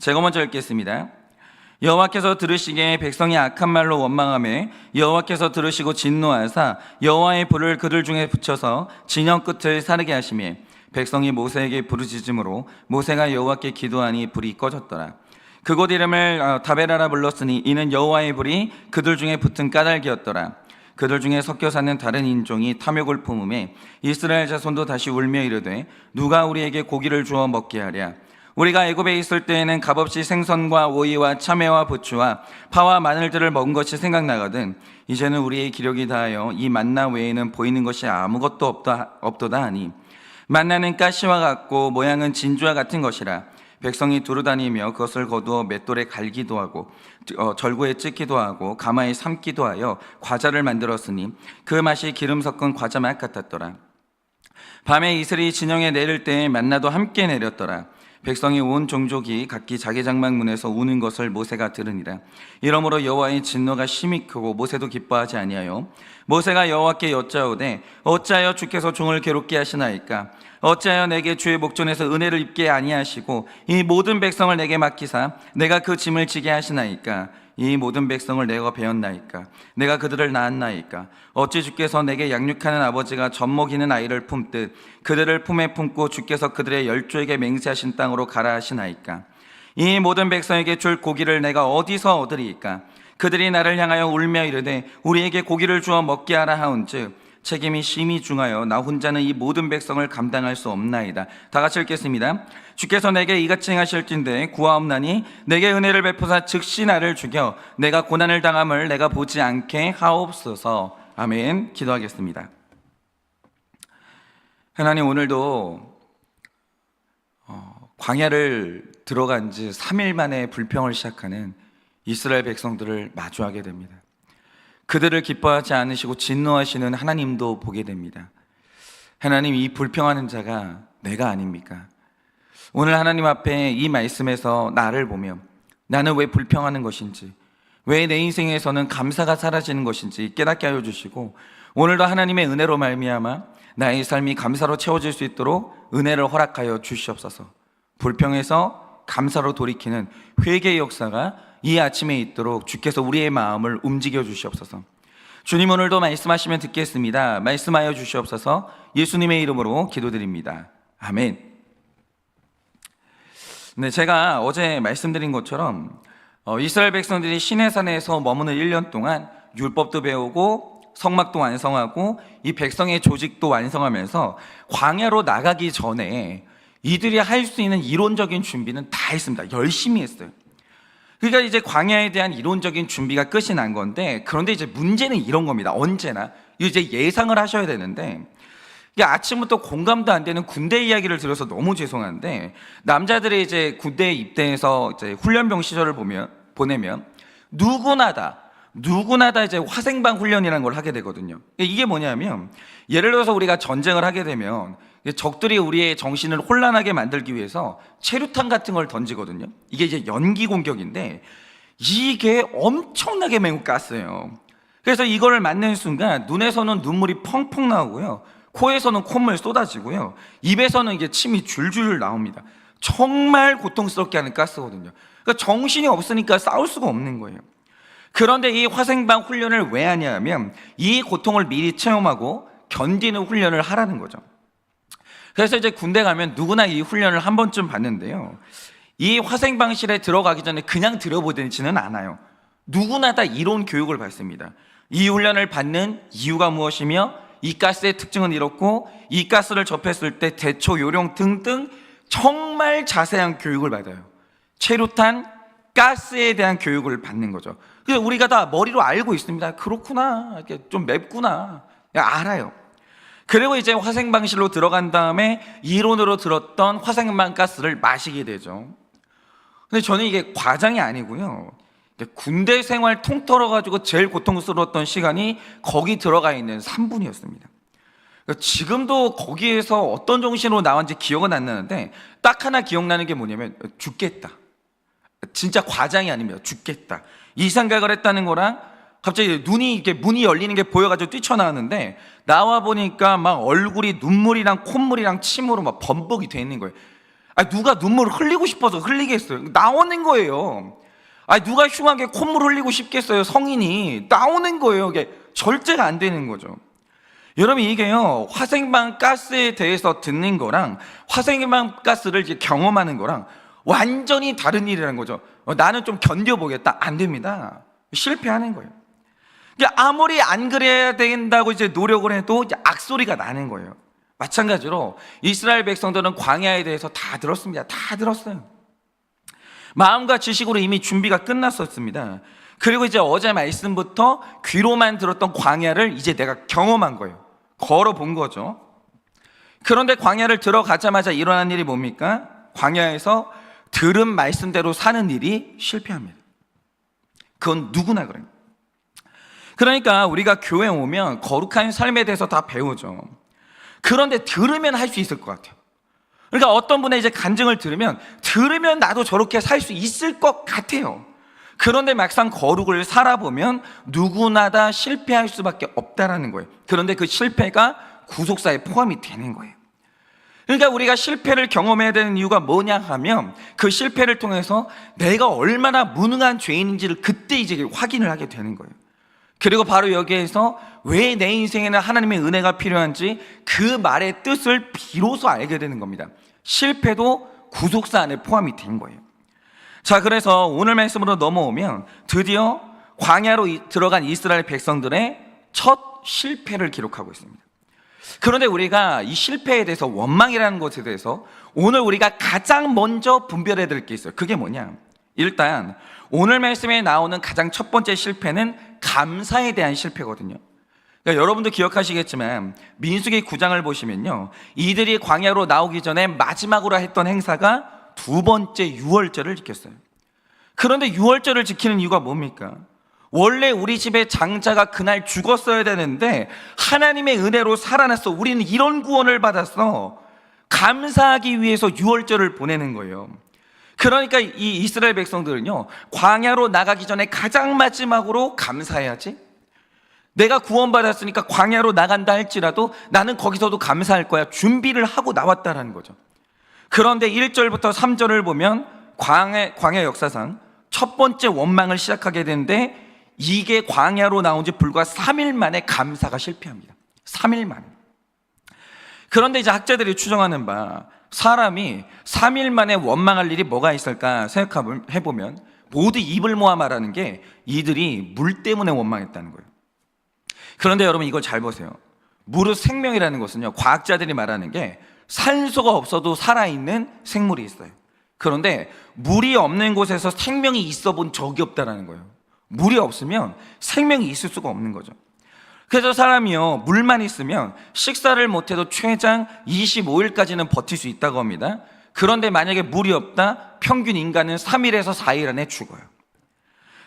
제가 먼저 읽겠습니다. 여호와께서 들으시기에 백성이 악한 말로 원망하며 여호와께서 들으시고 진노하사 여호와의 불을 그들 중에 붙여서 진영 끝을 사르게 하시며 백성이 모세에게 부르짖음으로 모세가 여호와께 기도하니 불이 꺼졌더라. 그곳 이름을 다베라라 불렀으니 이는 여호와의 불이 그들 중에 붙은 까닭이었더라. 그들 중에 섞여 사는 다른 인종이 탐욕을 품음에 이스라엘 자손도 다시 울며 이르되 누가 우리에게 고기를 주어 먹게 하랴. 우리가 애굽에 있을 때에는 값없이 생선과 오이와 참외와 부추와 파와 마늘들을 먹은 것이 생각나거든 이제는 우리의 기력이 다하여 이 만나 외에는 보이는 것이 아무것도 없도다 하니 만나는 가시와 같고 모양은 진주와 같은 것이라. 백성이 두루다니며 그것을 거두어 맷돌에 갈기도 하고 절구에 찢기도 하고 가마에 삶기도 하여 과자를 만들었으니 그 맛이 기름 섞은 과자 맛 같았더라. 밤에 이슬이 진영에 내릴 때에 만나도 함께 내렸더라. 백성이 온 종족이 각기 자기 장막문에서 우는 것을 모세가 들으니라. 이러므로 여호와의 진노가 심히 크고 모세도 기뻐하지 아니하여 모세가 여호와께 여짜오되 어찌하여 주께서 종을 괴롭게 하시나이까. 어찌하여 내게 주의 목전에서 은혜를 입게 아니하시고 이 모든 백성을 내게 맡기사 내가 그 짐을 지게 하시나이까. 이 모든 백성을 내가 배웠나이까. 내가 그들을 낳았나이까. 어찌 주께서 내게 양육하는 아버지가 젖먹이는 아이를 품듯 그들을 품에 품고 주께서 그들의 열조에게 맹세하신 땅으로 가라 하시나이까. 이 모든 백성에게 줄 고기를 내가 어디서 얻으리이까. 그들이 나를 향하여 울며 이르되 우리에게 고기를 주어 먹게 하라 하온즉 책임이 심히 중하여 나 혼자는 이 모든 백성을 감당할 수 없나이다. 다 같이 읽겠습니다. 주께서 내게 이같이 행하실진대 구하옵나니 내게 은혜를 베푸사 즉시 나를 죽여 내가 고난을 당함을 내가 보지 않게 하옵소서. 아멘. 기도하겠습니다. 하나님, 오늘도 광야를 들어간 지 3일 만에 불평을 시작하는 이스라엘 백성들을 마주하게 됩니다. 그들을 기뻐하지 않으시고 진노하시는 하나님도 보게 됩니다. 하나님, 이 불평하는 자가 내가 아닙니까? 오늘 하나님 앞에 이 말씀에서 나를 보며 나는 왜 불평하는 것인지, 왜 내 인생에서는 감사가 사라지는 것인지 깨닫게 하여 주시고 오늘도 하나님의 은혜로 말미암아 나의 삶이 감사로 채워질 수 있도록 은혜를 허락하여 주시옵소서. 불평에서 감사로 돌이키는 회개의 역사가 이 아침에 있도록 주께서 우리의 마음을 움직여 주시옵소서. 주님, 오늘도 말씀하시면 듣겠습니다. 말씀하여 주시옵소서. 예수님의 이름으로 기도드립니다. 아멘. 네, 제가 어제 말씀드린 것처럼 이스라엘 백성들이 시내산에서 머무는 1년 동안 율법도 배우고 성막도 완성하고 이 백성의 조직도 완성하면서 광야로 나가기 전에 이들이 할 수 있는 이론적인 준비는 다 했습니다. 열심히 했어요. 그러니까 이제 광야에 대한 이론적인 준비가 끝이 난 건데, 그런데 이제 문제는 이런 겁니다. 언제나 이제 예상을 하셔야 되는데, 이게 아침부터 공감도 안 되는 군대 이야기를 들어서 너무 죄송한데, 남자들이 이제 군대에 입대해서 이제 훈련병 시절을 보내면 누구나 다 이제 화생방 훈련이라는 걸 하게 되거든요. 이게 뭐냐면, 예를 들어서 우리가 전쟁을 하게 되면 적들이 우리의 정신을 혼란하게 만들기 위해서 체류탄 같은 걸 던지거든요. 이게 이제 연기 공격인데 이게 엄청나게 매우 가스예요. 그래서 이거를 맞는 순간 눈에서는 눈물이 펑펑 나오고요, 코에서는 콧물 쏟아지고요, 입에서는 이게 침이 줄줄 나옵니다. 정말 고통스럽게 하는 가스거든요. 그러니까 정신이 없으니까 싸울 수가 없는 거예요. 그런데 이 화생방 훈련을 왜 하냐면 이 고통을 미리 체험하고 견디는 훈련을 하라는 거죠. 그래서 이제 군대 가면 누구나 이 훈련을 한 번쯤 받는데요, 이 화생방실에 들어가기 전에 그냥 들어보지는 않아요. 누구나 다 이론 교육을 받습니다. 이 훈련을 받는 이유가 무엇이며 이 가스의 특징은 이렇고 이 가스를 접했을 때 대처 요령 등등 정말 자세한 교육을 받아요. 체류탄, 가스에 대한 교육을 받는 거죠. 그래서 우리가 다 머리로 알고 있습니다. 그렇구나, 이렇게 좀 맵구나, 알아요. 그리고 이제 화생방실로 들어간 다음에 이론으로 들었던 화생방 가스를 마시게 되죠. 근데 저는 이게 과장이 아니고요, 군대 생활 통틀어 가지고 제일 고통스러웠던 시간이 거기 들어가 있는 3분이었습니다. 지금도 거기에서 어떤 정신으로 나왔는지 기억은 안 나는데 딱 하나 기억나는 게 뭐냐면 죽겠다, 진짜 과장이 아니면 죽겠다, 이 생각을 했다는 거랑 갑자기 문이 열리는 게 보여가지고 뛰쳐나왔는데 나와 보니까 막 얼굴이 눈물이랑 콧물이랑 침으로 막 범벅이 돼 있는 거예요. 누가 눈물을 흘리고 싶어서 흘리겠어요? 나오는 거예요. 누가 흉하게 콧물 흘리고 싶겠어요? 성인이 나오는 거예요. 이게 절제가 안 되는 거죠. 여러분, 이게요, 화생방 가스에 대해서 듣는 거랑 화생방 가스를 이제 경험하는 거랑 완전히 다른 일이라는 거죠. 나는 좀 견뎌보겠다. 안 됩니다. 실패하는 거예요. 아무리 안 그래야 된다고 이제 노력을 해도 이제 악소리가 나는 거예요. 마찬가지로 이스라엘 백성들은 광야에 대해서 다 들었습니다. 다 들었어요. 마음과 지식으로 이미 준비가 끝났었습니다. 그리고 이제 어제 말씀부터 귀로만 들었던 광야를 이제 내가 경험한 거예요. 걸어본 거죠. 그런데 광야를 들어가자마자 일어난 일이 뭡니까? 광야에서 들은 말씀대로 사는 일이 실패합니다. 그건 누구나 그래요. 그러니까 우리가 교회에 오면 거룩한 삶에 대해서 다 배우죠. 그런데 들으면 할 수 있을 것 같아요. 그러니까 어떤 분의 이제 간증을 들으면 나도 저렇게 살 수 있을 것 같아요. 그런데 막상 거룩을 살아보면 누구나 다 실패할 수밖에 없다라는 거예요. 그런데 그 실패가 구속사에 포함이 되는 거예요. 그러니까 우리가 실패를 경험해야 되는 이유가 뭐냐 하면 그 실패를 통해서 내가 얼마나 무능한 죄인인지를 그때 이제 확인을 하게 되는 거예요. 그리고 바로 여기에서 왜 내 인생에는 하나님의 은혜가 필요한지 그 말의 뜻을 비로소 알게 되는 겁니다. 실패도 구속사 안에 포함이 된 거예요. 자, 그래서 오늘 말씀으로 넘어오면 드디어 광야로 들어간 이스라엘 백성들의 첫 실패를 기록하고 있습니다. 그런데 우리가 이 실패에 대해서, 원망이라는 것에 대해서 오늘 우리가 가장 먼저 분별해야 될 게 있어요. 그게 뭐냐? 일단 오늘 말씀에 나오는 가장 첫 번째 실패는 감사에 대한 실패거든요. 그러니까 여러분도 기억하시겠지만 민수기 9장을 보시면요, 이들이 광야로 나오기 전에 마지막으로 했던 행사가 두 번째 유월절을 지켰어요. 그런데 유월절을 지키는 이유가 뭡니까? 원래 우리 집에 장자가 그날 죽었어야 되는데 하나님의 은혜로 살아났어. 우리는 이런 구원을 받았어. 감사하기 위해서 유월절을 보내는 거예요. 그러니까 이 이스라엘 백성들은요, 광야로 나가기 전에 가장 마지막으로 감사해야지. 내가 구원받았으니까 광야로 나간다 할지라도 나는 거기서도 감사할 거야. 준비를 하고 나왔다라는 거죠. 그런데 1절부터 3절을 보면 광야 역사상 첫 번째 원망을 시작하게 되는데, 이게 광야로 나온 지 불과 3일 만에 감사가 실패합니다. 3일 만에. 그런데 이제 학자들이 추정하는 바, 사람이 3일 만에 원망할 일이 뭐가 있을까 생각해보면 모두 입을 모아 말하는 게 이들이 물 때문에 원망했다는 거예요. 그런데 여러분, 이걸 잘 보세요. 물의 생명이라는 것은요, 과학자들이 말하는 게 산소가 없어도 살아있는 생물이 있어요. 그런데 물이 없는 곳에서 생명이 있어 본 적이 없다는 거예요. 물이 없으면 생명이 있을 수가 없는 거죠. 그래서 사람이요, 물만 있으면 식사를 못해도 최장 25일까지는 버틸 수 있다고 합니다. 그런데 만약에 물이 없다, 평균 인간은 3일에서 4일 안에 죽어요.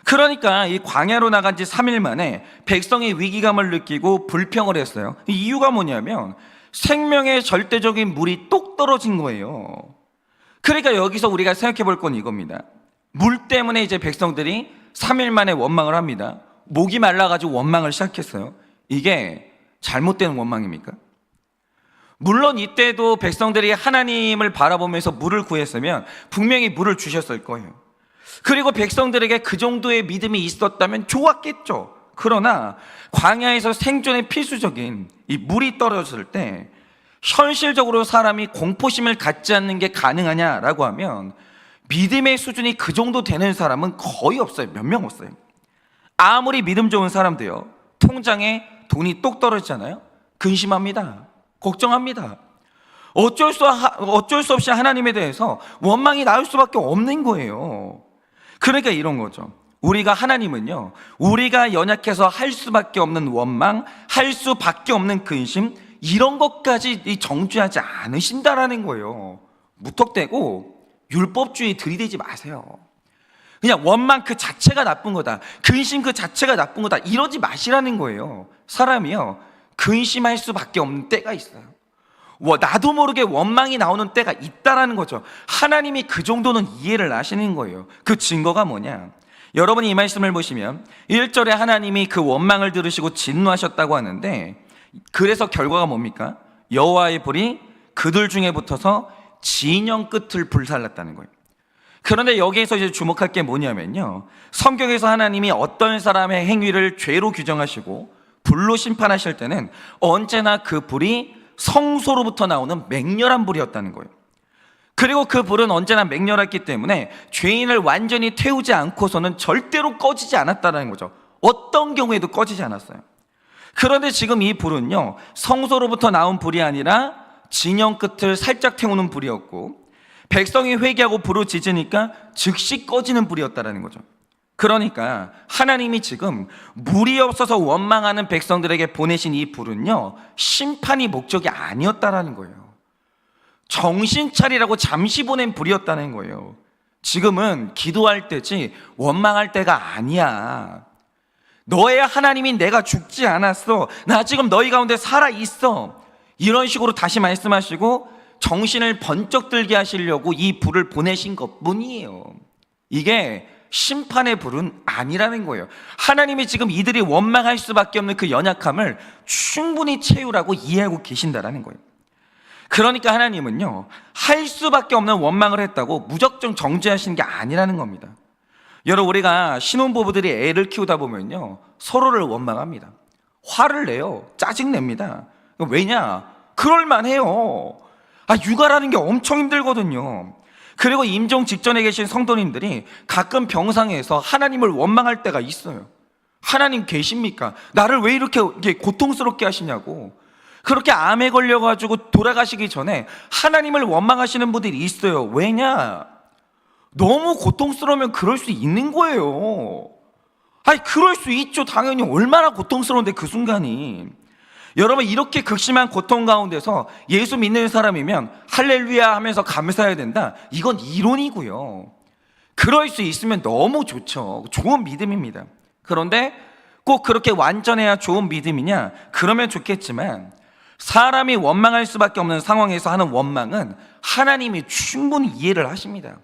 그러니까 이 광야로 나간 지 3일 만에 백성이 위기감을 느끼고 불평을 했어요. 이 이유가 뭐냐면 생명의 절대적인 물이 똑 떨어진 거예요. 그러니까 여기서 우리가 생각해 볼 건 이겁니다. 물 때문에 이제 백성들이 3일 만에 원망을 합니다. 목이 말라가지고 원망을 시작했어요. 이게 잘못된 원망입니까? 물론 이때도 백성들이 하나님을 바라보면서 물을 구했으면 분명히 물을 주셨을 거예요. 그리고 백성들에게 그 정도의 믿음이 있었다면 좋았겠죠. 그러나 광야에서 생존에 필수적인 이 물이 떨어졌을 때 현실적으로 사람이 공포심을 갖지 않는 게 가능하냐라고 하면 믿음의 수준이 그 정도 되는 사람은 거의 없어요. 몇 명 없어요. 아무리 믿음 좋은 사람도요, 통장에 돈이 똑 떨어지잖아요, 근심합니다. 걱정합니다. 어쩔 수 없이 하나님에 대해서 원망이 나올 수밖에 없는 거예요. 그러니까 이런 거죠. 우리가 하나님은요, 우리가 연약해서 할 수밖에 없는 원망, 할 수밖에 없는 근심, 이런 것까지 정죄하지 않으신다라는 거예요. 무턱대고 율법주의 들이대지 마세요. 그냥 원망 그 자체가 나쁜 거다, 근심 그 자체가 나쁜 거다, 이러지 마시라는 거예요. 사람이요, 근심할 수밖에 없는 때가 있어요. 나도 모르게 원망이 나오는 때가 있다라는 거죠. 하나님이 그 정도는 이해를 하시는 거예요. 그 증거가 뭐냐? 여러분이 이 말씀을 보시면 1절에 하나님이 그 원망을 들으시고 진노하셨다고 하는데, 그래서 결과가 뭡니까? 여호와의 불이 그들 중에 붙어서 진영 끝을 불살랐다는 거예요. 그런데 여기에서 이제 주목할 게 뭐냐면요, 성경에서 하나님이 어떤 사람의 행위를 죄로 규정하시고 불로 심판하실 때는 언제나 그 불이 성소로부터 나오는 맹렬한 불이었다는 거예요. 그리고 그 불은 언제나 맹렬했기 때문에 죄인을 완전히 태우지 않고서는 절대로 꺼지지 않았다는 거죠. 어떤 경우에도 꺼지지 않았어요. 그런데 지금 이 불은요, 성소로부터 나온 불이 아니라 진영 끝을 살짝 태우는 불이었고, 백성이 회개하고 부르짖으니까 즉시 꺼지는 불이었다는 거죠. 그러니까 하나님이 지금 물이 없어서 원망하는 백성들에게 보내신 이 불은요, 심판이 목적이 아니었다라는 거예요. 정신 차리라고 잠시 보낸 불이었다는 거예요. 지금은 기도할 때지 원망할 때가 아니야. 너의 하나님인 내가 죽지 않았어. 나 지금 너희 가운데 살아있어. 이런 식으로 다시 말씀하시고 정신을 번쩍 들게 하시려고 이 불을 보내신 것뿐이에요. 이게 심판의 불은 아니라는 거예요. 하나님이 지금 이들이 원망할 수밖에 없는 그 연약함을 충분히 채우라고 이해하고 계신다라는 거예요. 그러니까 하나님은요, 할 수밖에 없는 원망을 했다고 무작정 정죄하시는 게 아니라는 겁니다. 여러분, 우리가 신혼부부들이 애를 키우다 보면요, 서로를 원망합니다. 화를 내요. 짜증냅니다. 왜냐? 그럴만해요. 육아라는 게 엄청 힘들거든요. 그리고 임종 직전에 계신 성도님들이 가끔 병상에서 하나님을 원망할 때가 있어요. 하나님 계십니까? 나를 왜 이렇게 고통스럽게 하시냐고. 그렇게 암에 걸려가지고 돌아가시기 전에 하나님을 원망하시는 분들이 있어요. 왜냐? 너무 고통스러우면 그럴 수 있는 거예요. 그럴 수 있죠. 당연히. 얼마나 고통스러운데 그 순간이. 여러분, 이렇게 극심한 고통 가운데서 예수 믿는 사람이면 할렐루야 하면서 감사해야 된다, 이건 이론이고요. 그럴 수 있으면 너무 좋죠. 좋은 믿음입니다. 그런데 꼭 그렇게 완전해야 좋은 믿음이냐? 그러면 좋겠지만 사람이 원망할 수밖에 없는 상황에서 하는 원망은 하나님이 충분히 이해를 하십니다.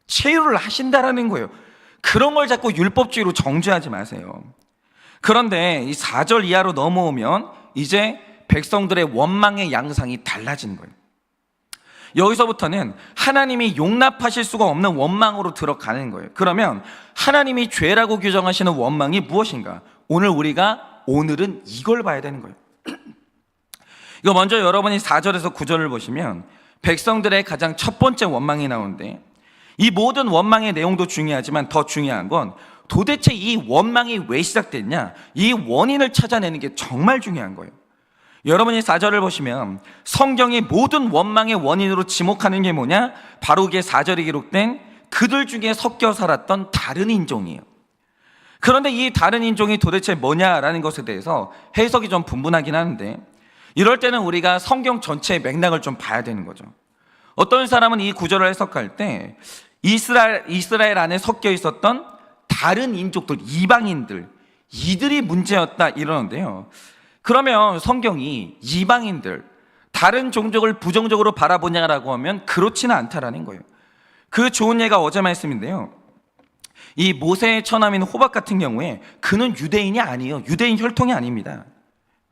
체유를 하신다라는 거예요. 그런 걸 자꾸 율법주의로 정죄하지 마세요. 그런데 이 4절 이하로 넘어오면 이제 백성들의 원망의 양상이 달라지는 거예요. 여기서부터는 하나님이 용납하실 수가 없는 원망으로 들어가는 거예요. 그러면 하나님이 죄라고 규정하시는 원망이 무엇인가? 오늘은 이걸 봐야 되는 거예요. 이거 먼저 여러분이 4절에서 9절을 보시면 백성들의 가장 첫 번째 원망이 나오는데, 이 모든 원망의 내용도 중요하지만 더 중요한 건 도대체 이 원망이 왜 시작됐냐, 이 원인을 찾아내는 게 정말 중요한 거예요. 여러분이 4절을 보시면 성경이 모든 원망의 원인으로 지목하는 게 뭐냐? 바로 이게 4절에 기록된 그들 중에 섞여 살았던 다른 인종이에요. 그런데 이 다른 인종이 도대체 뭐냐라는 것에 대해서 해석이 좀 분분하긴 하는데, 이럴 때는 우리가 성경 전체의 맥락을 좀 봐야 되는 거죠. 어떤 사람은 이 구절을 해석할 때 이스라엘 안에 섞여 있었던 다른 인족들, 이방인들, 이들이 문제였다 이러는데요. 그러면 성경이 이방인들, 다른 종족을 부정적으로 바라보냐라고 하면 그렇지는 않다라는 거예요. 그 좋은 예가 어제 말씀인데요, 이 모세의 처남인 호박 같은 경우에 그는 유대인이 아니에요. 유대인 혈통이 아닙니다.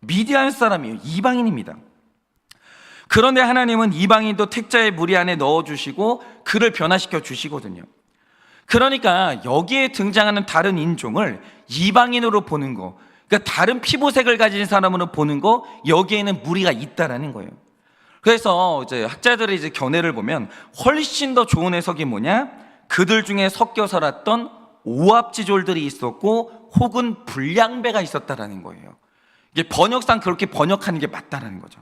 미디안 사람이에요. 이방인입니다. 그런데 하나님은 이방인도 택자의 무리 안에 넣어주시고 그를 변화시켜 주시거든요. 그러니까 여기에 등장하는 다른 인종을 이방인으로 보는 거, 그러니까 다른 피부색을 가진 사람으로 보는 거, 여기에는 무리가 있다라는 거예요. 그래서 이제 학자들의 이제 견해를 보면 훨씬 더 좋은 해석이 뭐냐? 그들 중에 섞여 살았던 오합지졸들이 있었고 혹은 불량배가 있었다라는 거예요. 이게 번역상 그렇게 번역하는 게 맞다라는 거죠.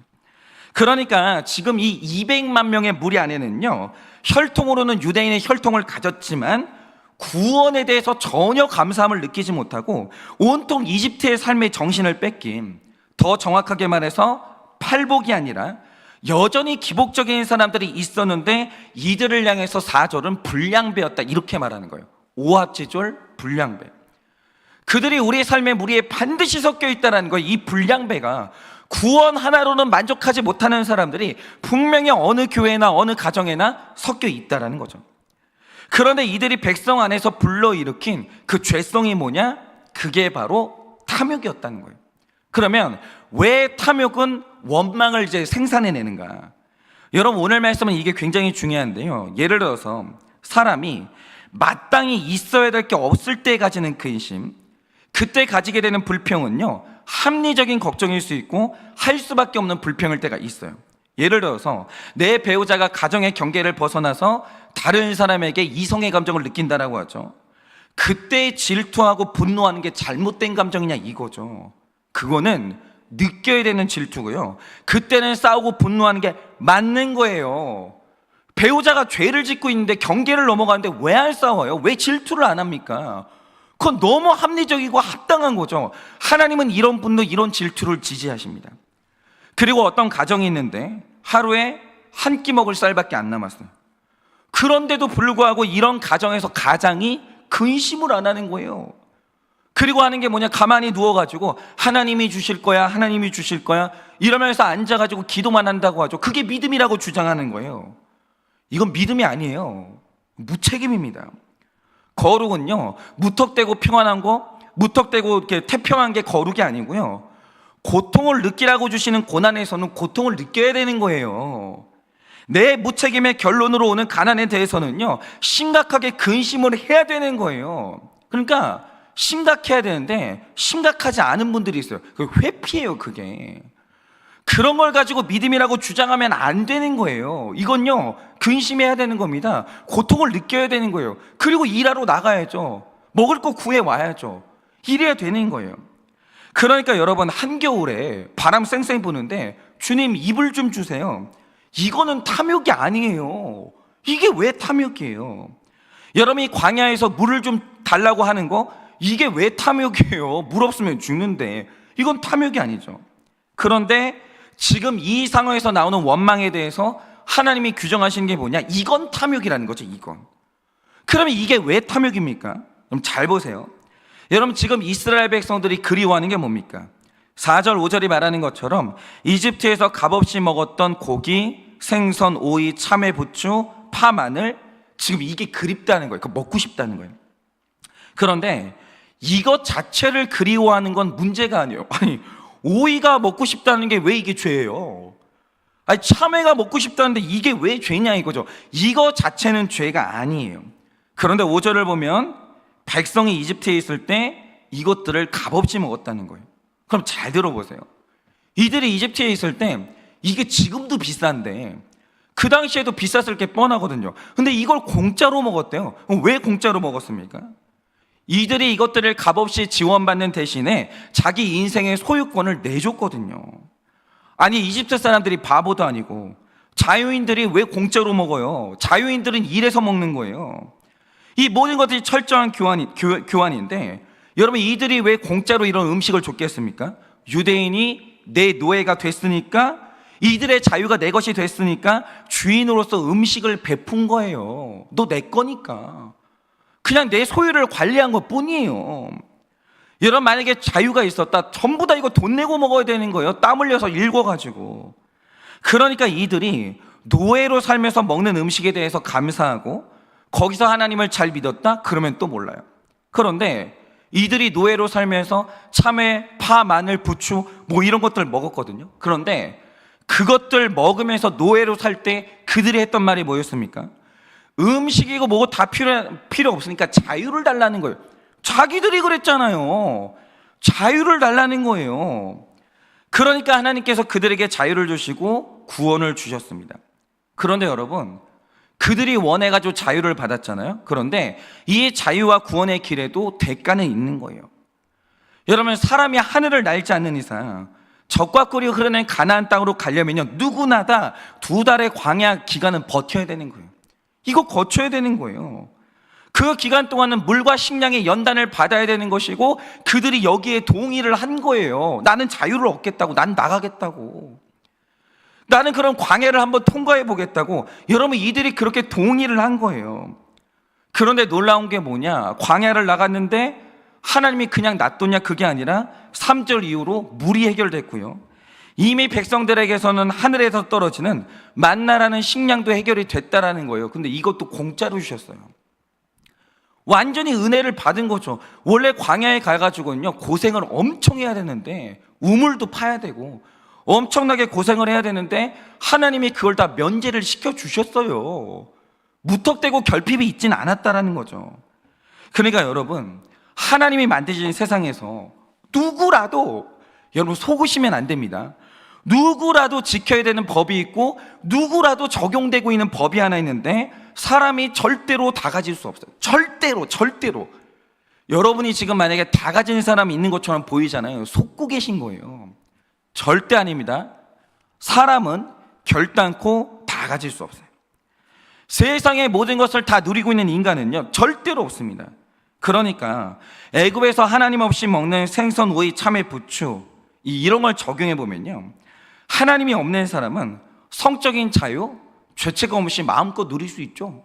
그러니까 지금 이 200만 명의 무리 안에는요, 혈통으로는 유대인의 혈통을 가졌지만 구원에 대해서 전혀 감사함을 느끼지 못하고 온통 이집트의 삶의 정신을 뺏긴, 더 정확하게 말해서 팔복이 아니라 여전히 기복적인 사람들이 있었는데 이들을 향해서 4절은 불량배였다 이렇게 말하는 거예요. 오합지졸, 불량배. 그들이 우리의 삶의 무리에 반드시 섞여 있다는 거예요. 이 불량배가 구원 하나로는 만족하지 못하는 사람들이 분명히 어느 교회나 어느 가정에나 섞여 있다는 거죠. 그런데 이들이 백성 안에서 불러일으킨 그 죄성이 뭐냐? 그게 바로 탐욕이었다는 거예요. 그러면 왜 탐욕은 원망을 이제 생산해내는가? 여러분, 오늘 말씀은 이게 굉장히 중요한데요. 예를 들어서 사람이 마땅히 있어야 될 게 없을 때 가지는 근심, 그때 가지게 되는 불평은요, 합리적인 걱정일 수 있고 할 수밖에 없는 불평일 때가 있어요. 예를 들어서 내 배우자가 가정의 경계를 벗어나서 다른 사람에게 이성의 감정을 느낀다라고 하죠. 그때 질투하고 분노하는 게 잘못된 감정이냐 이거죠. 그거는 느껴야 되는 질투고요. 그때는 싸우고 분노하는 게 맞는 거예요. 배우자가 죄를 짓고 있는데 경계를 넘어가는데 왜 안 싸워요? 왜 질투를 안 합니까? 그건 너무 합리적이고 합당한 거죠. 하나님은 이런 분노, 이런 질투를 지지하십니다. 그리고 어떤 가정이 있는데 하루에 한 끼 먹을 쌀밖에 안 남았어요. 그런데도 불구하고 이런 가정에서 가장이 근심을 안 하는 거예요. 그리고 하는 게 뭐냐, 가만히 누워가지고 하나님이 주실 거야, 하나님이 주실 거야 이러면서 앉아가지고 기도만 한다고 하죠. 그게 믿음이라고 주장하는 거예요. 이건 믿음이 아니에요. 무책임입니다. 거룩은요, 무턱대고 평안한 거, 무턱대고 이렇게 태평한 게 거룩이 아니고요, 고통을 느끼라고 주시는 고난에서는 고통을 느껴야 되는 거예요. 내 무책임의 결론으로 오는 가난에 대해서는요, 심각하게 근심을 해야 되는 거예요. 그러니까 심각해야 되는데 심각하지 않은 분들이 있어요. 그 회피예요, 그게. 그런 걸 가지고 믿음이라고 주장하면 안 되는 거예요. 이건요, 근심해야 되는 겁니다. 고통을 느껴야 되는 거예요. 그리고 일하러 나가야죠. 먹을 거 구해 와야죠. 이래야 되는 거예요. 그러니까 여러분, 한겨울에 바람 쌩쌩 부는데 주님 이불 좀 주세요, 이거는 탐욕이 아니에요. 이게 왜 탐욕이에요? 여러분이 광야에서 물을 좀 달라고 하는 거, 이게 왜 탐욕이에요? 물 없으면 죽는데. 이건 탐욕이 아니죠. 그런데 지금 이 상황에서 나오는 원망에 대해서 하나님이 규정하시는 게 뭐냐? 이건 탐욕이라는 거죠, 이건. 그러면 이게 왜 탐욕입니까? 그럼 잘 보세요. 여러분, 지금 이스라엘 백성들이 그리워하는 게 뭡니까? 4절 5절이 말하는 것처럼 이집트에서 값없이 먹었던 고기, 생선, 오이, 참외, 부추, 파, 마늘, 지금 이게 그립다는 거예요. 먹고 싶다는 거예요. 그런데 이것 자체를 그리워하는 건 문제가 아니에요. 아니, 오이가 먹고 싶다는 게 왜 이게 죄예요? 아니, 참외가 먹고 싶다는데 이게 왜 죄냐 이거죠. 이거 자체는 죄가 아니에요. 그런데 5절을 보면 백성이 이집트에 있을 때 이것들을 값없이 먹었다는 거예요. 그럼 잘 들어보세요. 이들이 이집트에 있을 때 이게 지금도 비싼데 그 당시에도 비쌌을 게 뻔하거든요. 근데 이걸 공짜로 먹었대요. 왜 공짜로 먹었습니까? 이들이 이것들을 값없이 지원받는 대신에 자기 인생의 소유권을 내줬거든요. 아니, 이집트 사람들이 바보도 아니고 자유인들이 왜 공짜로 먹어요? 자유인들은 일해서 먹는 거예요. 이 모든 것들이 철저한 교환인데 여러분, 이들이 왜 공짜로 이런 음식을 줬겠습니까? 유대인이 내 노예가 됐으니까, 이들의 자유가 내 것이 됐으니까 주인으로서 음식을 베푼 거예요. 너 내 거니까. 그냥 내 소유를 관리한 것 뿐이에요. 여러분, 만약에 자유가 있었다, 전부 다 이거 돈 내고 먹어야 되는 거예요. 땀 흘려서 읽어가지고. 그러니까 이들이 노예로 살면서 먹는 음식에 대해서 감사하고 거기서 하나님을 잘 믿었다? 그러면 또 몰라요. 그런데 이들이 노예로 살면서 참외, 파, 마늘, 부추 뭐 이런 것들 먹었거든요. 그런데 그것들 먹으면서 노예로 살 때 그들이 했던 말이 뭐였습니까? 음식이고 뭐고 다 필요 없으니까 자유를 달라는 거예요. 자기들이 그랬잖아요. 자유를 달라는 거예요. 그러니까 하나님께서 그들에게 자유를 주시고 구원을 주셨습니다. 그런데 여러분, 그들이 원해가지고 자유를 받았잖아요. 그런데 이 자유와 구원의 길에도 대가는 있는 거예요. 여러분, 사람이 하늘을 날지 않는 이상 적과 꿀이 흐르는 가나안 땅으로 가려면요, 누구나 다 2달의 광야 기간은 버텨야 되는 거예요. 이거 거쳐야 되는 거예요. 그 기간 동안은 물과 식량의 연단을 받아야 되는 것이고 그들이 여기에 동의를 한 거예요. 나는 자유를 얻겠다고, 난 나가겠다고, 나는 그런 광야를 한번 통과해 보겠다고. 여러분, 이들이 그렇게 동의를 한 거예요. 그런데 놀라운 게 뭐냐, 광야를 나갔는데 하나님이 그냥 놔뒀냐, 그게 아니라 3절 이후로 물이 해결됐고요, 이미 백성들에게서는 하늘에서 떨어지는 만나라는 식량도 해결이 됐다라는 거예요. 근데 이것도 공짜로 주셨어요. 완전히 은혜를 받은 거죠. 원래 광야에 가가지고는요, 고생을 엄청 해야 되는데 우물도 파야 되고 엄청나게 고생을 해야 되는데 하나님이 그걸 다 면제를 시켜주셨어요. 무턱대고 결핍이 있진 않았다라는 거죠. 그러니까 여러분, 하나님이 만드신 세상에서 누구라도 여러분 속으시면 안 됩니다. 누구라도 지켜야 되는 법이 있고 누구라도 적용되고 있는 법이 하나 있는데 사람이 절대로 다 가질 수 없어요. 절대로. 여러분이 지금 만약에 다 가진 사람이 있는 것처럼 보이잖아요. 속고 계신 거예요. 절대 아닙니다. 사람은 결단코 다 가질 수 없어요. 세상의 모든 것을 다 누리고 있는 인간은요, 절대로 없습니다. 그러니까 애굽에서 하나님 없이 먹는 생선, 오이, 참외, 부추 이런 걸 적용해 보면요, 하나님이 없는 사람은 성적인 자유, 죄책감 없이 마음껏 누릴 수 있죠.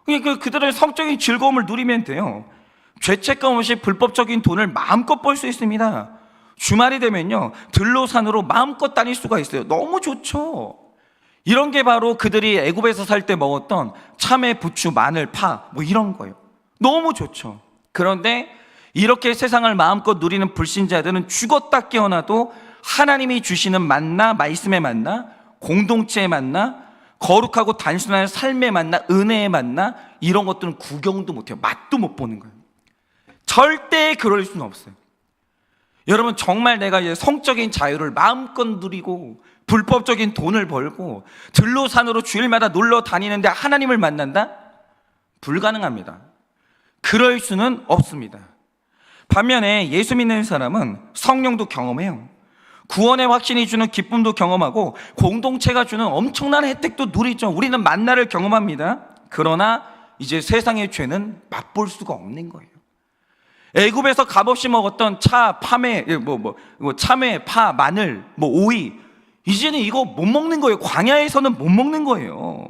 그러니까 그들은 성적인 즐거움을 누리면 돼요. 죄책감 없이 불법적인 돈을 마음껏 벌 수 있습니다. 주말이 되면요, 들로 산으로 마음껏 다닐 수가 있어요. 너무 좋죠. 이런 게 바로 그들이 애굽에서 살 때 먹었던 참외, 부추, 마늘, 파 이런 거예요. 너무 좋죠. 그런데 이렇게 세상을 마음껏 누리는 불신자들은 죽었다 깨어나도 하나님이 주시는 만나, 말씀의 만나, 공동체의 만나, 거룩하고 단순한 삶의 만나, 은혜의 만나, 이런 것들은 구경도 못해요. 맛도 못 보는 거예요. 절대 그럴 수는 없어요. 여러분, 정말 내가 이제 성적인 자유를 마음껏 누리고 불법적인 돈을 벌고 들로 산으로 주일마다 놀러 다니는데 하나님을 만난다? 불가능합니다. 그럴 수는 없습니다. 반면에 예수 믿는 사람은 성령도 경험해요. 구원의 확신이 주는 기쁨도 경험하고 공동체가 주는 엄청난 혜택도 누리죠. 우리는 만나를 경험합니다. 그러나 이제 세상의 죄는 맛볼 수가 없는 거예요. 애굽에서 값없이 먹었던 참외, 파, 마늘, 오이, 이제는 이거 못 먹는 거예요. 광야에서는 못 먹는 거예요.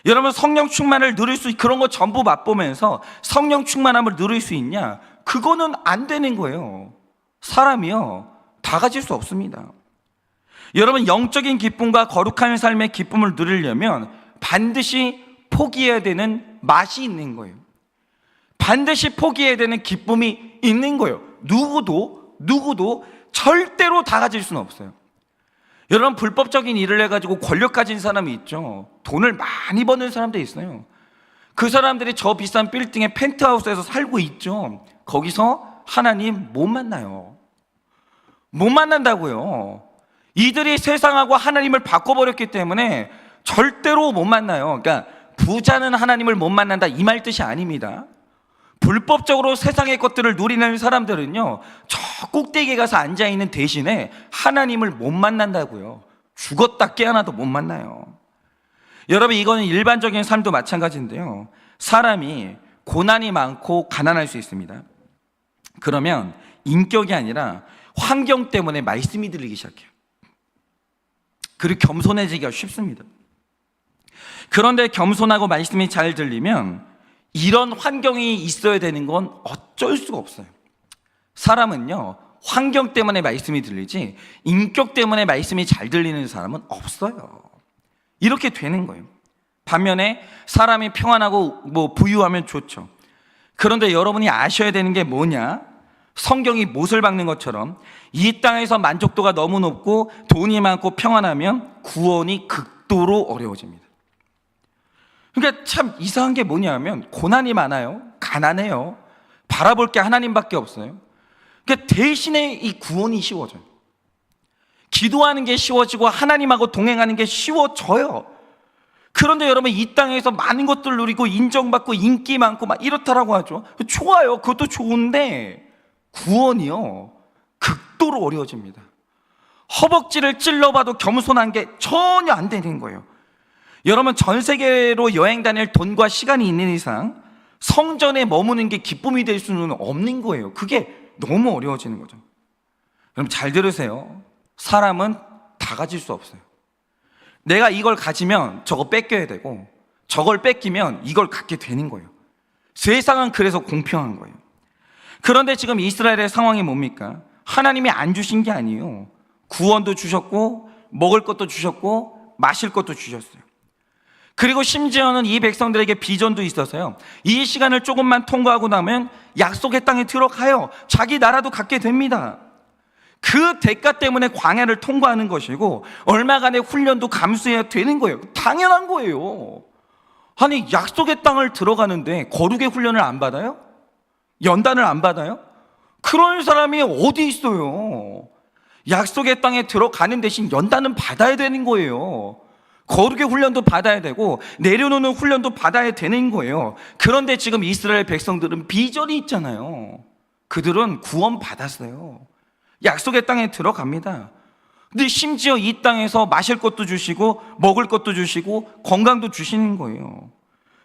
여러분, 성령 충만을 누릴 수, 그런 거 전부 맛보면서 성령 충만함을 누릴 수 있냐? 그거는 안 되는 거예요. 사람이요, 다 가질 수 없습니다. 여러분, 영적인 기쁨과 거룩한 삶의 기쁨을 누리려면 반드시 포기해야 되는 맛이 있는 거예요. 반드시 포기해야 되는 기쁨이 있는 거예요. 누구도 절대로 다 가질 수는 없어요. 여러분, 불법적인 일을 해가지고 권력 가진 사람이 있죠. 돈을 많이 버는 사람도 있어요. 그 사람들이 저 비싼 빌딩의 펜트하우스에서 살고 있죠. 거기서 하나님 못 만나요. 못 만난다고요. 이들이 세상하고 하나님을 바꿔버렸기 때문에 절대로 못 만나요. 그러니까 부자는 하나님을 못 만난다, 이 말 뜻이 아닙니다. 불법적으로 세상의 것들을 누리는 사람들은요, 저 꼭대기에 가서 앉아있는 대신에 하나님을 못 만난다고요. 죽었다 깨어나도 못 만나요. 여러분, 이거는 일반적인 삶도 마찬가지인데요, 사람이 고난이 많고 가난할 수 있습니다. 그러면 인격이 아니라 환경 때문에 말씀이 들리기 시작해요. 그리고 겸손해지기가 쉽습니다. 그런데 겸손하고 말씀이 잘 들리면 이런 환경이 있어야 되는 건 어쩔 수가 없어요. 사람은요, 환경 때문에 말씀이 들리지 인격 때문에 말씀이 잘 들리는 사람은 없어요. 이렇게 되는 거예요. 반면에 사람이 평안하고 부유하면 좋죠. 그런데 여러분이 아셔야 되는 게 뭐냐? 성경이 못을 박는 것처럼 이 땅에서 만족도가 너무 높고 돈이 많고 평안하면 구원이 극도로 어려워집니다. 그러니까 참 이상한 게 뭐냐면 고난이 많아요, 가난해요, 바라볼 게 하나님밖에 없어요. 그러니까 대신에 이 구원이 쉬워져요. 기도하는 게 쉬워지고 하나님하고 동행하는 게 쉬워져요. 그런데 여러분, 이 땅에서 많은 것들을 누리고 인정받고 인기 많고 막 이렇다라고 하죠. 좋아요, 그것도 좋은데 구원이요, 극도로 어려워집니다. 허벅지를 찔러봐도 겸손한 게 전혀 안 되는 거예요. 여러분, 전 세계로 여행 다닐 돈과 시간이 있는 이상 성전에 머무는 게 기쁨이 될 수는 없는 거예요. 그게 너무 어려워지는 거죠. 여러분, 잘 들으세요. 사람은 다 가질 수 없어요. 내가 이걸 가지면 저거 뺏겨야 되고 저걸 뺏기면 이걸 갖게 되는 거예요. 세상은 그래서 공평한 거예요. 그런데 지금 이스라엘의 상황이 뭡니까? 하나님이 안 주신 게 아니에요. 구원도 주셨고 먹을 것도 주셨고 마실 것도 주셨어요. 그리고 심지어는 이 백성들에게 비전도 있어서요, 이 시간을 조금만 통과하고 나면 약속의 땅에 들어가요. 자기 나라도 갖게 됩니다. 그 대가 때문에 광야를 통과하는 것이고 얼마간의 훈련도 감수해야 되는 거예요. 당연한 거예요. 아니 약속의 땅을 들어가는데 거룩의 훈련을 안 받아요? 연단을 안 받아요? 그런 사람이 어디 있어요? 약속의 땅에 들어가는 대신 연단은 받아야 되는 거예요. 거룩의 훈련도 받아야 되고 내려놓는 훈련도 받아야 되는 거예요. 그런데 지금 이스라엘 백성들은 비전이 있잖아요. 그들은 구원 받았어요. 약속의 땅에 들어갑니다. 근데 심지어 이 땅에서 마실 것도 주시고 먹을 것도 주시고 건강도 주시는 거예요.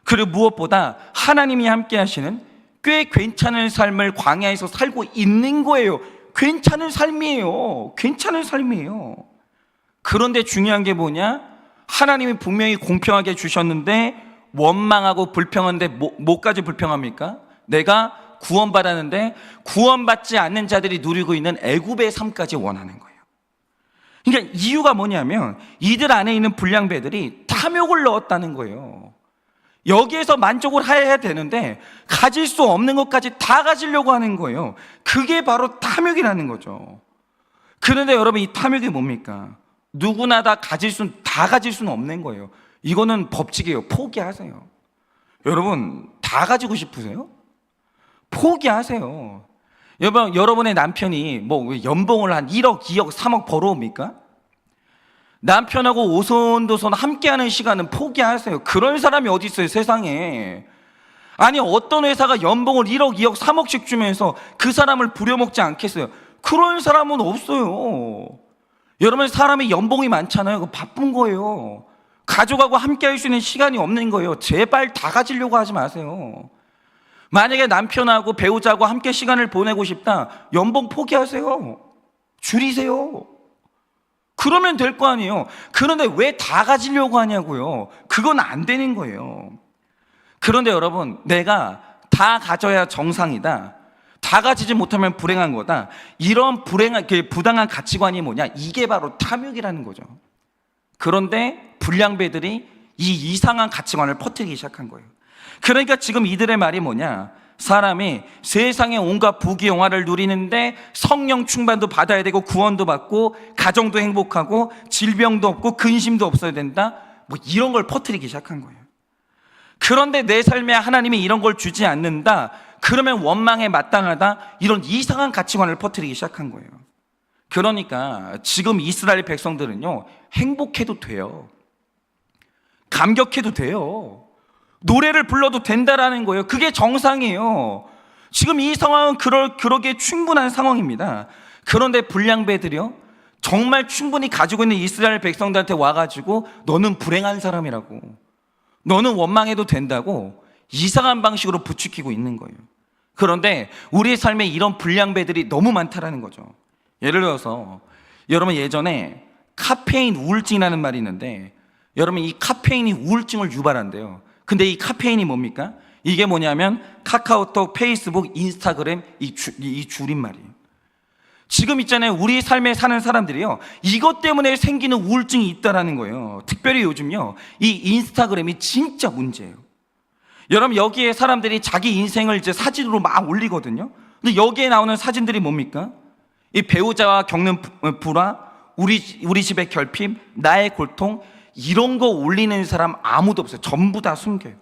그리고 무엇보다 하나님이 함께 하시는 꽤 괜찮은 삶을 광야에서 살고 있는 거예요. 괜찮은 삶이에요. 괜찮은 삶이에요. 그런데 중요한 게 뭐냐? 하나님이 분명히 공평하게 주셨는데 원망하고 불평한데 뭐까지 불평합니까? 내가 구원받았는데 구원받지 않는 자들이 누리고 있는 애굽의 삶까지 원하는 거예요. 그러니까 이유가 뭐냐면 이들 안에 있는 불량배들이 탐욕을 넣었다는 거예요. 여기에서 만족을 해야 되는데 가질 수 없는 것까지 다 가지려고 하는 거예요. 그게 바로 탐욕이라는 거죠. 그런데 여러분 이 탐욕이 뭡니까? 누구나 다 가질 수는 없는 거예요. 이거는 법칙이에요. 포기하세요. 여러분 다 가지고 싶으세요? 포기하세요. 여러분의 남편이 뭐 연봉을 한 1억, 2억, 3억 벌어옵니까? 남편하고 오손도손 함께하는 시간은 포기하세요. 그런 사람이 어디 있어요 세상에. 아니 어떤 회사가 연봉을 1억, 2억, 3억씩 주면서 그 사람을 부려먹지 않겠어요? 그런 사람은 없어요. 여러분 사람이 연봉이 많잖아요. 그거 바쁜 거예요. 가족하고 함께할 수 있는 시간이 없는 거예요. 제발 다 가지려고 하지 마세요. 만약에 남편하고 배우자하고 함께 시간을 보내고 싶다, 연봉 포기하세요. 줄이세요. 그러면 될 거 아니에요. 그런데 왜 다 가지려고 하냐고요. 그건 안 되는 거예요. 그런데 여러분, 내가 다 가져야 정상이다, 다 가지지 못하면 불행한 거다, 이런 부당한 가치관이 뭐냐? 이게 바로 탐욕이라는 거죠. 그런데 불량배들이 이 이상한 가치관을 퍼뜨리기 시작한 거예요. 그러니까 지금 이들의 말이 뭐냐? 사람이 세상의 온갖 부귀영화를 누리는데 성령 충만도 받아야 되고 구원도 받고 가정도 행복하고 질병도 없고 근심도 없어야 된다, 뭐 이런 걸 퍼뜨리기 시작한 거예요. 그런데 내 삶에 하나님이 이런 걸 주지 않는다, 그러면 원망에 마땅하다, 이런 이상한 가치관을 퍼뜨리기 시작한 거예요. 그러니까 지금 이스라엘 백성들은요, 행복해도 돼요. 감격해도 돼요. 노래를 불러도 된다라는 거예요. 그게 정상이에요. 지금 이 상황은 그러기에 충분한 상황입니다. 그런데 불량배들이요, 정말 충분히 가지고 있는 이스라엘 백성들한테 와가지고 너는 불행한 사람이라고, 너는 원망해도 된다고 이상한 방식으로 부추기고 있는 거예요. 그런데 우리의 삶에 이런 불량배들이 너무 많다라는 거죠. 예를 들어서 여러분 예전에 카페인 우울증이라는 말이 있는데, 여러분 이 카페인이 우울증을 유발한대요. 근데 이 카페인이 뭡니까? 이게 뭐냐면 카카오톡, 페이스북, 인스타그램, 이 줄임말이에요. 지금 있잖아요, 우리 삶에 사는 사람들이요, 이것 때문에 생기는 우울증이 있다라는 거예요. 특별히 요즘요, 이 인스타그램이 진짜 문제예요. 여러분 여기에 사람들이 자기 인생을 이제 사진으로 막 올리거든요. 근데 여기에 나오는 사진들이 뭡니까? 이 배우자와 겪는 불화, 우리 집의 결핍, 나의 고통, 이런 거 올리는 사람 아무도 없어요. 전부 다 숨겨요.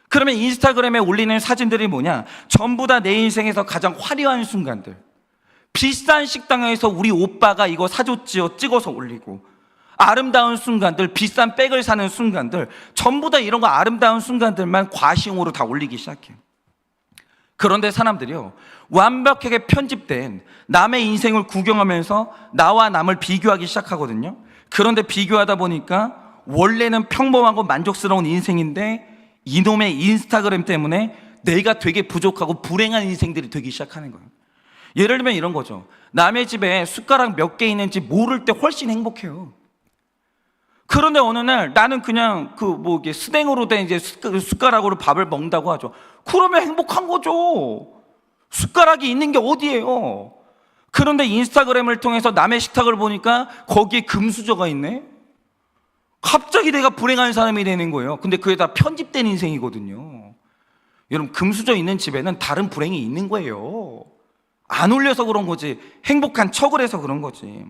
그러면 인스타그램에 올리는 사진들이 뭐냐? 전부 다 내 인생에서 가장 화려한 순간들, 비싼 식당에서 우리 오빠가 이거 사줬지요 찍어서 올리고, 아름다운 순간들, 비싼 백을 사는 순간들, 전부 다 이런 거 아름다운 순간들만 과시용으로 다 올리기 시작해요. 그런데 사람들이요, 완벽하게 편집된 남의 인생을 구경하면서 나와 남을 비교하기 시작하거든요. 그런데 비교하다 보니까 원래는 평범하고 만족스러운 인생인데 이놈의 인스타그램 때문에 내가 되게 부족하고 불행한 인생들이 되기 시작하는 거예요. 예를 들면 이런 거죠. 남의 집에 숟가락 몇 개 있는지 모를 때 훨씬 행복해요. 그런데 어느 날 나는 그냥 이게 스냉으로 된 이제 숟가락으로 밥을 먹는다고 하죠. 그러면 행복한 거죠. 숟가락이 있는 게 어디예요? 그런데 인스타그램을 통해서 남의 식탁을 보니까 거기에 금수저가 있네? 갑자기 내가 불행한 사람이 되는 거예요. 근데 그게 다 편집된 인생이거든요. 여러분 금수저 있는 집에는 다른 불행이 있는 거예요. 안 올려서 그런 거지, 행복한 척을 해서 그런 거지.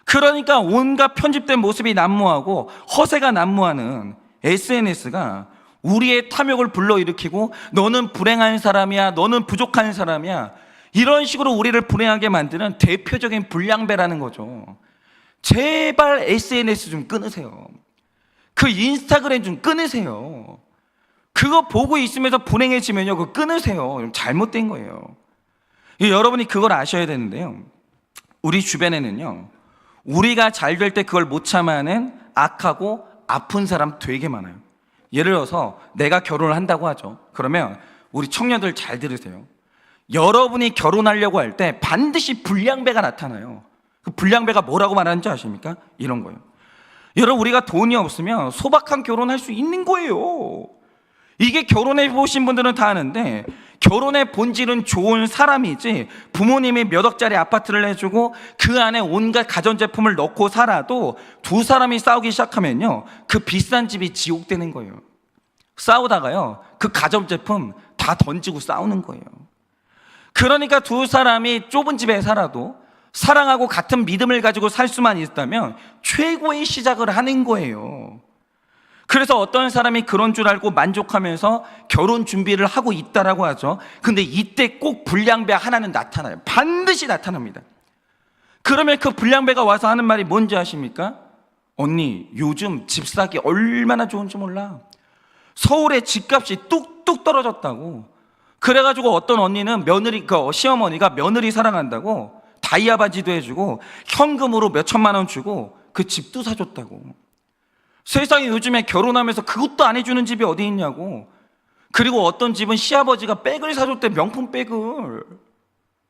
그러니까 온갖 편집된 모습이 난무하고 허세가 난무하는 SNS가 우리의 탐욕을 불러일으키고 너는 불행한 사람이야, 너는 부족한 사람이야, 이런 식으로 우리를 불행하게 만드는 대표적인 불량배라는 거죠. 제발 SNS 좀 끊으세요. 그 인스타그램 좀 끊으세요. 그거 보고 있으면서 불행해지면요, 그거 끊으세요. 잘못된 거예요. 여러분이 그걸 아셔야 되는데요, 우리 주변에는요, 우리가 잘 될 때 그걸 못 참아하는 악하고 아픈 사람 되게 많아요. 예를 들어서 내가 결혼을 한다고 하죠. 그러면 우리 청년들 잘 들으세요. 여러분이 결혼하려고 할 때 반드시 불량배가 나타나요. 그 불량배가 뭐라고 말하는지 아십니까? 이런 거예요. 여러분, 우리가 돈이 없으면 소박한 결혼할 수 있는 거예요. 이게 결혼해 보신 분들은 다 아는데, 결혼의 본질은 좋은 사람이지, 부모님이 몇 억짜리 아파트를 내주고 그 안에 온갖 가전제품을 넣고 살아도 두 사람이 싸우기 시작하면요, 그 비싼 집이 지옥 되는 거예요. 싸우다가요, 그 가전제품 다 던지고 싸우는 거예요. 그러니까 두 사람이 좁은 집에 살아도 사랑하고 같은 믿음을 가지고 살 수만 있다면 최고의 시작을 하는 거예요. 그래서 어떤 사람이 그런 줄 알고 만족하면서 결혼 준비를 하고 있다라고 하죠. 근데 이때 꼭 불량배 하나는 나타나요. 반드시 나타납니다. 그러면 그 불량배가 와서 하는 말이 뭔지 아십니까? 언니, 요즘 집 사기 얼마나 좋은지 몰라. 서울에 집값이 뚝뚝 떨어졌다고. 그래가지고 어떤 언니는 시어머니가 며느리 사랑한다고 다이아 바지도 해주고 현금으로 몇 천만 원 주고 그 집도 사줬다고. 세상에 요즘에 결혼하면서 그것도 안 해주는 집이 어디 있냐고. 그리고 어떤 집은 시아버지가 백을 사줬대, 명품 백을.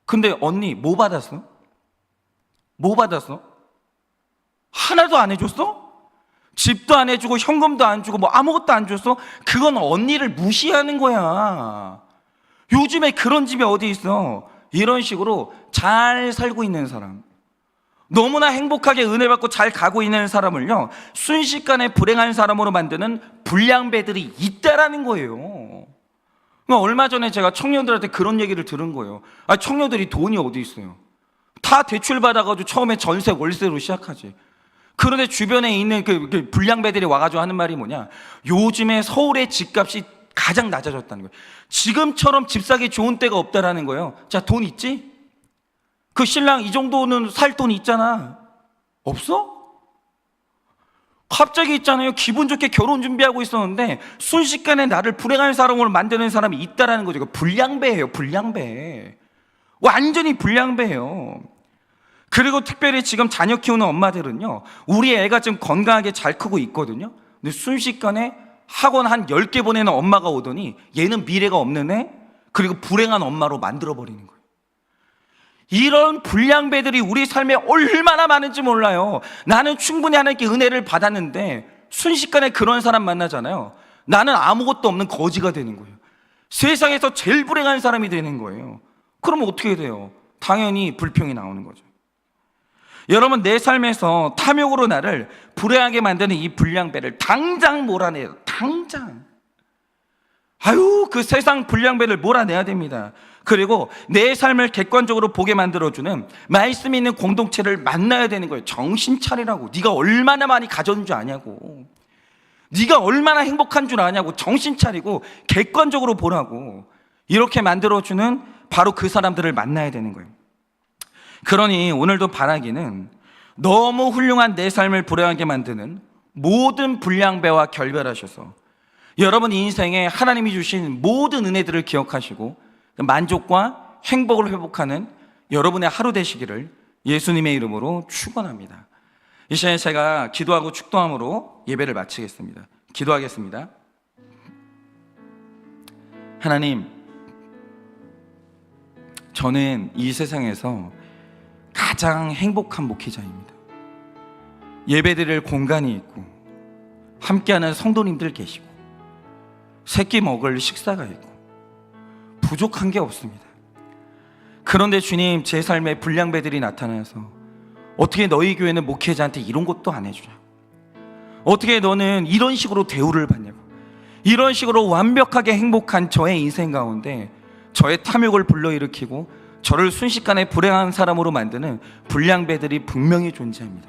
근데 언니 뭐 받았어? 뭐 받았어? 하나도 안 해줬어? 집도 안 해주고 현금도 안 주고 뭐 아무것도 안 줬어? 그건 언니를 무시하는 거야. 요즘에 그런 집이 어디 있어? 이런 식으로 잘 살고 있는 사람, 너무나 행복하게 은혜 받고 잘 가고 있는 사람을요, 순식간에 불행한 사람으로 만드는 불량배들이 있다라는 거예요. 얼마 전에 제가 청년들한테 그런 얘기를 들은 거예요. 청년들이 돈이 어디 있어요? 다 대출 받아가지고 처음에 전세 월세로 시작하지. 그런데 주변에 있는 그 불량배들이 와가지고 하는 말이 뭐냐, 요즘에 서울의 집값이 가장 낮아졌다는 거예요. 지금처럼 집 사기 좋은 때가 없다라는 거예요. 자, 돈 있지? 그 신랑 이 정도는 살 돈 있잖아. 없어? 갑자기 있잖아요, 기분 좋게 결혼 준비하고 있었는데 순식간에 나를 불행한 사람으로 만드는 사람이 있다라는 거죠. 불량배예요, 불량배. 완전히 불량배예요. 그리고 특별히 지금 자녀 키우는 엄마들은요, 우리 애가 지금 건강하게 잘 크고 있거든요. 근데 순식간에 학원 한 10개 보내는 엄마가 오더니 얘는 미래가 없는 애, 그리고 불행한 엄마로 만들어버리는 거예요. 이런 불량배들이 우리 삶에 얼마나 많은지 몰라요. 나는 충분히 하나님께 은혜를 받았는데 순식간에 그런 사람 만나잖아요. 나는 아무것도 없는 거지가 되는 거예요. 세상에서 제일 불행한 사람이 되는 거예요. 그러면 어떻게 돼요? 당연히 불평이 나오는 거죠. 여러분, 내 삶에서 탐욕으로 나를 불행하게 만드는 이 불량배를 당장 몰아내요. 당장. 그 세상 불량배를 몰아내야 됩니다. 그리고 내 삶을 객관적으로 보게 만들어주는 말씀 있는 공동체를 만나야 되는 거예요. 정신 차리라고. 네가 얼마나 많이 가져온 줄 아냐고. 네가 얼마나 행복한 줄 아냐고. 정신 차리고 객관적으로 보라고. 이렇게 만들어주는 바로 그 사람들을 만나야 되는 거예요. 그러니 오늘도 바라기는 너무 훌륭한 내 삶을 불행하게 만드는 모든 불량배와 결별하셔서 여러분 인생에 하나님이 주신 모든 은혜들을 기억하시고 만족과 행복을 회복하는 여러분의 하루 되시기를 예수님의 이름으로 축원합니다. 이 시간에 제가 기도하고 축도함으로 예배를 마치겠습니다. 기도하겠습니다. 하나님, 저는 이 세상에서 가장 행복한 목회자입니다. 예배드릴 공간이 있고 함께하는 성도님들 계시고 새끼 먹을 식사가 있고 부족한 게 없습니다. 그런데 주님, 제 삶에 불량배들이 나타나서 어떻게 너희 교회는 목회자한테 이런 것도 안 해주냐, 어떻게 너는 이런 식으로 대우를 받냐고, 이런 식으로 완벽하게 행복한 저의 인생 가운데 저의 탐욕을 불러일으키고 저를 순식간에 불행한 사람으로 만드는 불량배들이 분명히 존재합니다.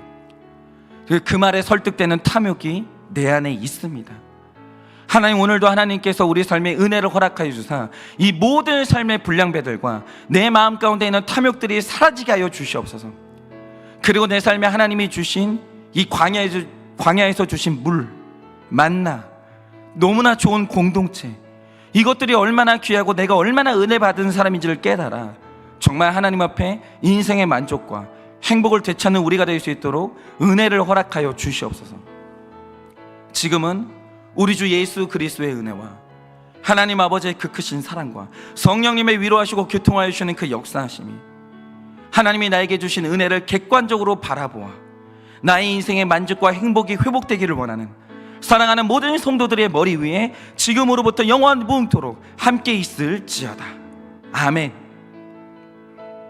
그 말에 설득되는 탐욕이 내 안에 있습니다. 하나님, 오늘도 하나님께서 우리 삶에 은혜를 허락하여 주사 이 모든 삶의 불량배들과 내 마음 가운데 있는 탐욕들이 사라지게 하여 주시옵소서. 그리고 내 삶에 하나님이 주신 이 광야에서 주신 물, 만나, 너무나 좋은 공동체, 이것들이 얼마나 귀하고 내가 얼마나 은혜 받은 사람인지를 깨달아 정말 하나님 앞에 인생의 만족과 행복을 되찾는 우리가 될 수 있도록 은혜를 허락하여 주시옵소서. 지금은 우리 주 예수 그리스도의 은혜와 하나님 아버지의 그 크신 사랑과 성령님의 위로하시고 교통하여 주시는 그 역사하심이 하나님이 나에게 주신 은혜를 객관적으로 바라보아 나의 인생의 만족과 행복이 회복되기를 원하는 사랑하는 모든 성도들의 머리 위에 지금으로부터 영원토록 함께 있을지어다. 아멘.